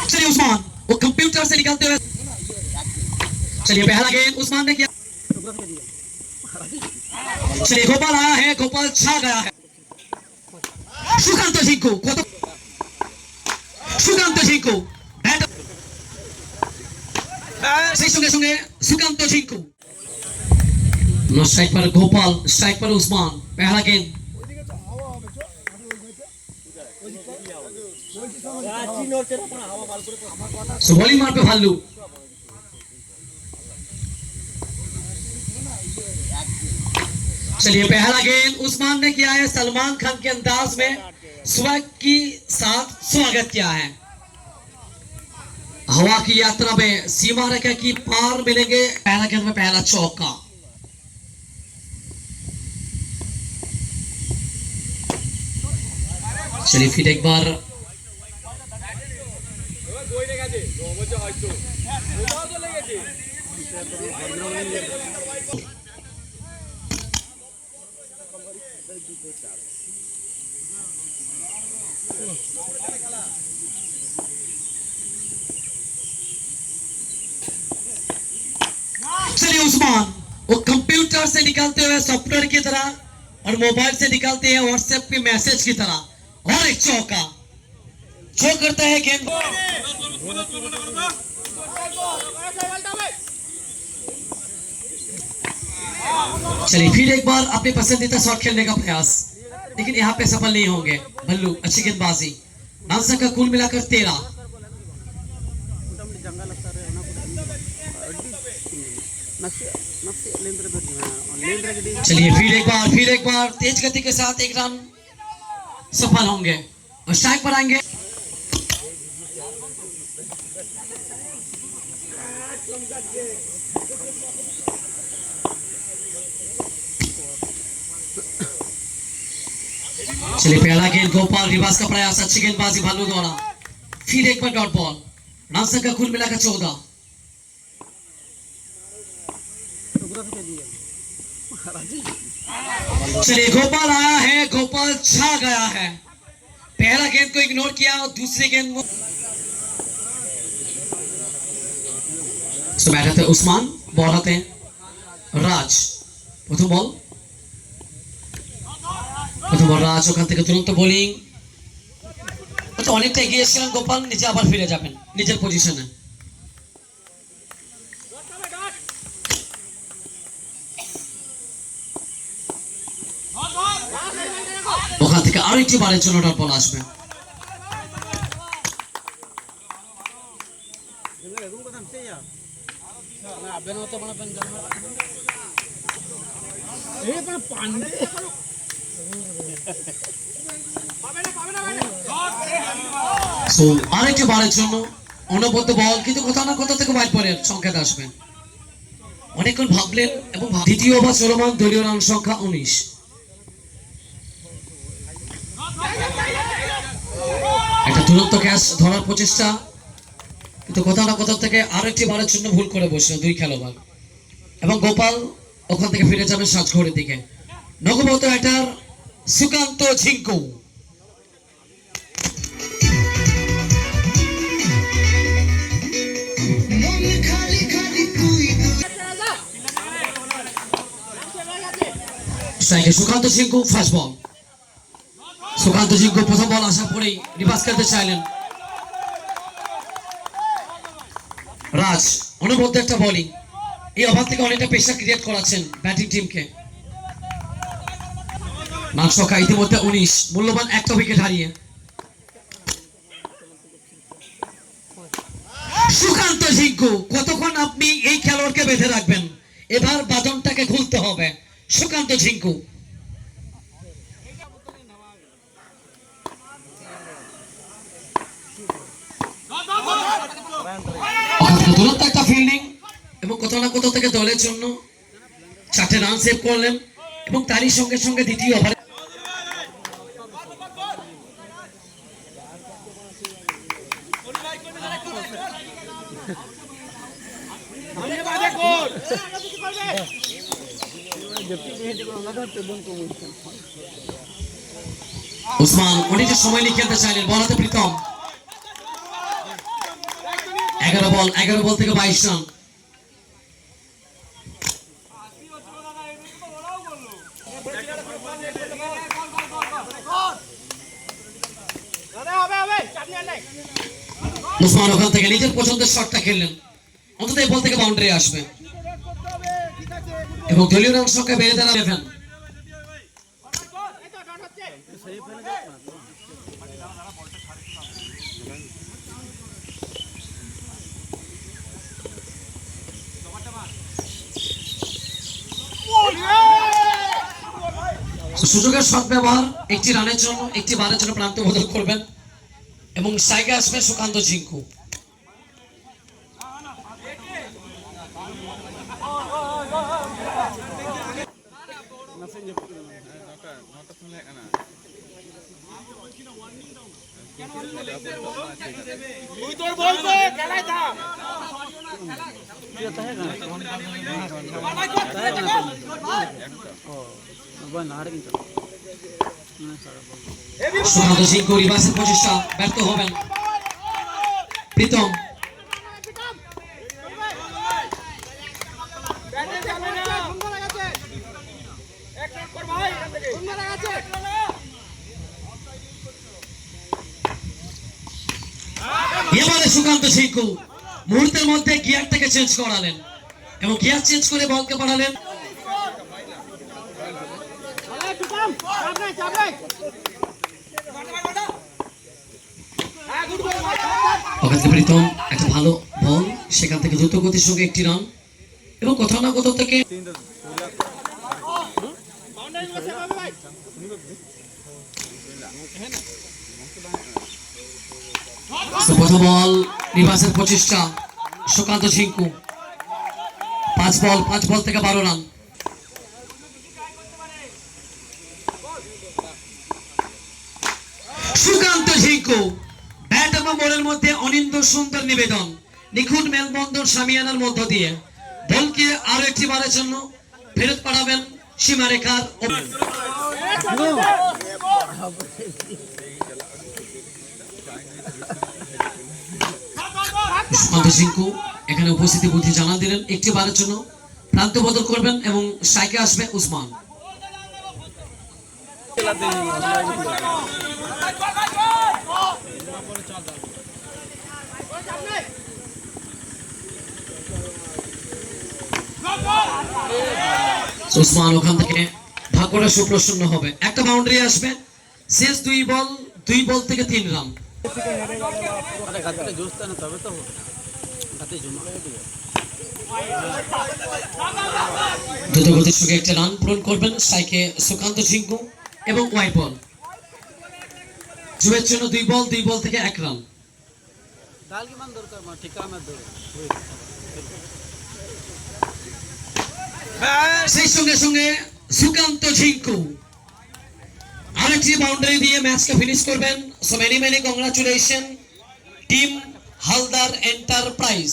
चलिए उस्मान वो कंप्यूटर से निकलते हुए चलिए पहला गेंद उस्मान ने किया। चलिए गोपाल आया है, गोपाल छा गया है। सुकांत झिंकू सुकांत झिंकू সেই সঙ্গে সঙ্গে সুকান্ত ঝিঙ্কু নো স্ট্রাইক पर गोपाल, स्ट्राइक पर उस्मान। पहला गेंद बॉलिंग मार पे भालू। चलिए पहला गेंद उस्मान ने किया है, सलमान खान के अंदाज में स्वैग की साथ स्वागत किया है। हवा की यात्रा में सीमा रेखा की पार मिलेंगे। पहला गेंद में पहला चौका। चलिए फिर एक बार चलिए उस्मान वो कंप्यूटर से निकालते हुए सॉफ्टवेयर की तरह और मोबाइल से निकालते हैं व्हाट्सएप के मैसेज की तरह। और एक चौका जो करता है गेंद। चलिए फिर एक बार अपने पसंदीदा शॉट खेलने का प्रयास, लेकिन यहाँ पे सफल नहीं होंगे भल्लू। अच्छी गेंदबाजी। रन संख्या कुल मिलाकर 13। चलिए फिर एक बार तेज गति के साथ एक रन सफल होंगे और स्ट्राइक पर आएंगे। चलिए पहला गेंद गोपाल, रिवर्स का प्रयास। अच्छी गेंदबाजी भालू द्वारा। फिर एक बार डॉट बॉल। रन संख्या कुल मिलाकर 14। चलिए गोपाल आया है, गोपाल छा गया है। पहला गेंद को इग्नोर किया और दूसरी गेंद बैठे थे उस्मान, बॉल हाते हैं রাজ। প্রথম বল রাজ, ওখান থেকে তুরন্ত বোলিং। অনেকটা এগিয়ে এসেছিলেন গোপাল, নিচে আবার ফিরে যাবেন নিজের পজিশনে। ওখান থেকে আরো একটি বারের জন্য ডট বল আসবে। আরেকটি বারের জন্য অনবদ্য বল, কিন্তু কোথাও না কোথাও থেকে বাইর পরে সংকেত আসবে। অনেকক্ষণ ভাবলেন এবং দ্বিতীয় ওভার চলমান, দলীয় রান সংখ্যা 19। একটা তুরন্ত ক্যাচ ধরার প্রচেষ্টা, কিন্তু কোথাও না কোথাও থেকে আরো একটি বারের জন্য ভুল করে বসে দুই খেলোয়াড় এবং গোপাল ওখান থেকে ফিরে যাবে সাজঘরের দিকে। নগবত ব্যাটার সুকান্ত ঝিঙ্কু। সুকান্ত ঝিঙ্কু ফার্স্ট বল। সুকান্ত ঝিঙ্কু প্রথম বল আসার পরেই রিভার্স খেলতে চাইলেন। রাজ অনবদ্য একটা বোলিং, এই ওভার থেকে অনেকটা প্রেসার ক্রিয়েট করাচ্ছেন ব্যাটিং টিমকে। রান সংখ্যা ইতিমধ্যে 19, মূল্যবান একটা উইকেট হারিয়ে। সুকান্ত ঝিঙ্কু, কতক্ষণ আপনি এই খেলোয়াড়কে বেঁধে রাখবেন? এবার বাদনটাকে খুলতে হবে। সুকান্ত ঝিঙ্কু দুরন্ত একটা ফিল্ডিং এবং কোথাও না কোথাও থেকে দলের জন্য 4টে রান সেভ করলেন এবং তারই সঙ্গে সঙ্গে দ্বিতীয় ওভারে উসমান অনেকটা সময় নিয়ে খেলতে চাইলেন। বল হাতে প্রীতম, 11 বল থেকে 22 রান। উসমান ওখান থেকে নিজের পছন্দের শটটা খেললেন, অন্তত এই বল থেকে বাউন্ডারি আসবে এবং দলীয় রান সংখ্যা বেড়ে দাঁড়াবেন। সুযোগের সৎ ব্যবহার, একটি রানের জন্য একটি বারের জন্য প্রান্ত বদল করবেন এবং সাইকে আসবে সুকান্ত ঝিঙ্কু। সুকান্ত ঝিঙ্কু রিভার্সের প্রচেষ্টা ব্যর্থ হবেন। প্রীতম এবারে সুকান্ত ঝিঙ্কু মুহূর্তের মধ্যে গিয়ারটাকে চেঞ্জ করালেন এবং গিয়ার চেঞ্জ করে বলকে পাঠালেন। ওখান থেকে প্রীতম একটা ভালো বল, সেখান থেকে দ্রুত গতির সঙ্গে একটি রান এবং কোথাও না কোথাও থেকে প্রথম বল রিভার্সের প্রচেষ্টা সুকান্ত ঝিঙ্কু, 5 বল থেকে 12 রান। সুকান্ত ঝিঙ্কু ব্যাট এবং বলের মধ্যে অনিন্দ সুন্দর নিবেদন, নিখুঁত মেলবন্ধন সামিয়ানার মধ্য দিয়ে বলকে আরো একটি বারের জন্য ফেরত পাঠাবেন সীমারেখার। সুকান্ত ঝিঙ্কু এখানে উপস্থিতি বুদ্ধি জানান দিলেন, একটি বারের জন্য প্রান্ত বদল করবেন এবং সাইকে আসবে উসমান। উসমান ওখান থেকে ভাগ্যটা সুপ্রসন্ন হবে, একটা বাউন্ডারি আসবে, শেষ 2 বল থেকে 3 রান। দ্রুত গতির সঙ্গে একটা রান পূরণ করবেন সাইকে সুকান্ত ঝিঙ্কু এবং ওয়াইড বল। জুয়ের জন্য 2 বল থেকে 1 রান। সেই সঙ্গে সঙ্গে সুকান্ত ঝিঙ্কু আরেকটি বাউন্ডারি দিয়ে ম্যাচকে ফিনিশ করবেন। So many congratulation team Haldar enterprise.